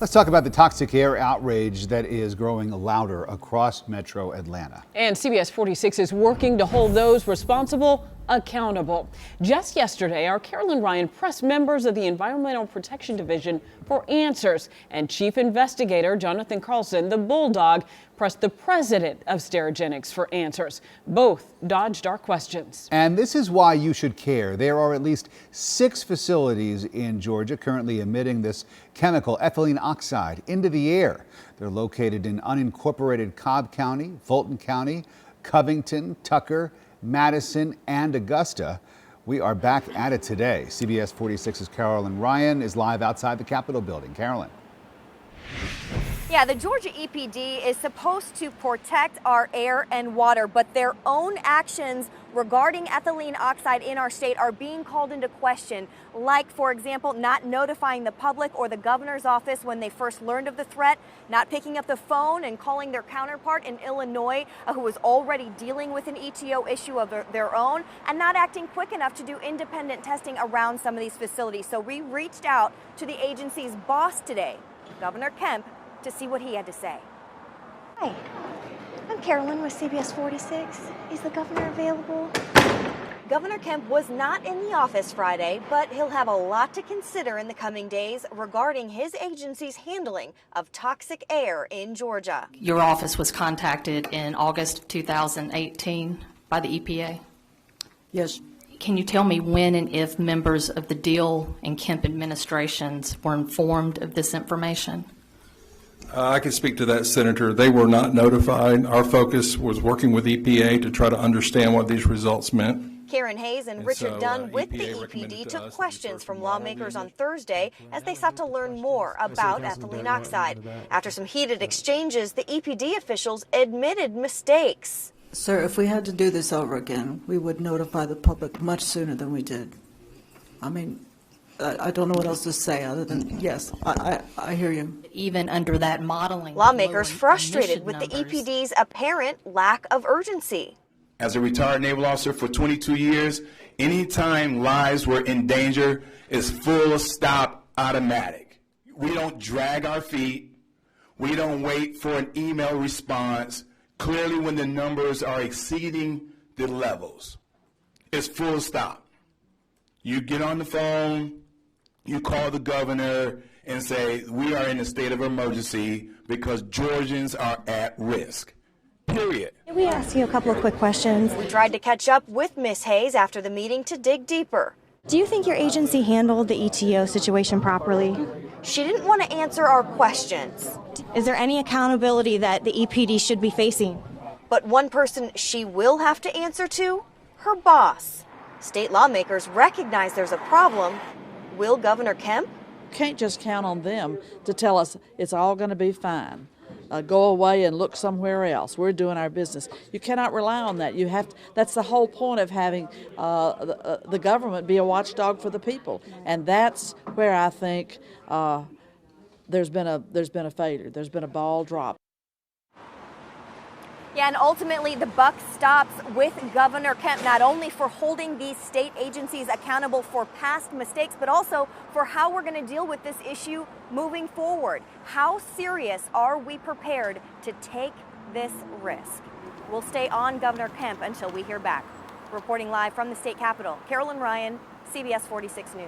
Let's talk about the toxic air outrage that is growing louder across metro Atlanta. And CBS 46 is working to hold those responsible accountable. Just yesterday, our Carolyn Ryan pressed members of the Environmental Protection Division for answers, and Chief Investigator Jonathan Carlson, the Bulldog, pressed the president of Sterigenics for answers. Both dodged our questions. And this is why you should care. There are at least 6 facilities in Georgia currently emitting this chemical, ethylene oxide, into the air. They're located in unincorporated Cobb County, Fulton County, Covington, Tucker, Madison, and Augusta. We are back at it today. CBS 46's Carolyn Ryan is live outside the Capitol building. Carolyn. Yeah, the Georgia EPD is supposed to protect our air and water, but their own actions regarding ethylene oxide in our state are being called into question, like, for example, not notifying the public or the governor's office when they first learned of the threat, not picking up the phone and calling their counterpart in Illinois, who was already dealing with an ETO issue of their own, and not acting quick enough to do independent testing around some of these facilities. So we reached out to the agency's boss today, Governor Kemp, to see what he had to say. Hi, I'm Carolyn with CBS 46. Is the governor available? Governor Kemp was not in the office Friday, but he'll have a lot to consider in the coming days regarding his agency's handling of toxic air in Georgia. Your office was contacted in August of 2018 by the EPA? Yes. Can you tell me when and if members of the Deal and Kemp administrations were informed of this information? I can speak to that, Senator. They were not notified. Our focus was working with EPA to try to understand what these results meant. Karen Hayes and Richard Dunn with the EPD took questions from lawmakers on Thursday as they sought to learn more about ethylene oxide. After some heated exchanges, the EPD officials admitted mistakes. Sir, if we had to do this over again, we would notify the public much sooner than we did. I mean, I don't know what else to say other than, yes, I hear you. Even under that modeling. Lawmakers frustrated with the EPD's apparent lack of urgency. As a retired naval officer for 22 years, anytime lives were in danger, it's full stop automatic. We don't drag our feet. We don't wait for an email response. Clearly, when the numbers are exceeding the levels, it's full stop. You get on the phone, you call the governor and say, we are in a state of emergency because Georgians are at risk, period. Can we ask you a couple of quick questions? We tried to catch up with Ms. Hayes after the meeting to dig deeper. Do you think your agency handled the ETO situation properly? She didn't want to answer our questions. Is there any accountability that the EPD should be facing? But one person she will have to answer to, her boss. State lawmakers recognize there's a problem. Will Governor Kemp? Can't just count on them to tell us it's all going to be fine. Go away and look somewhere else. We're doing our business. You cannot rely on that. You have to, that's the whole point of having the government be a watchdog for the people, and that's where I think there's been a failure. There's been a ball drop. Yeah, and ultimately the buck stops with Governor Kemp, not only for holding these state agencies accountable for past mistakes, but also for how we're going to deal with this issue moving forward. How serious are we prepared to take this risk? We'll stay on Governor Kemp until we hear back. Reporting live from the state capitol, Carolyn Ryan, CBS 46 News.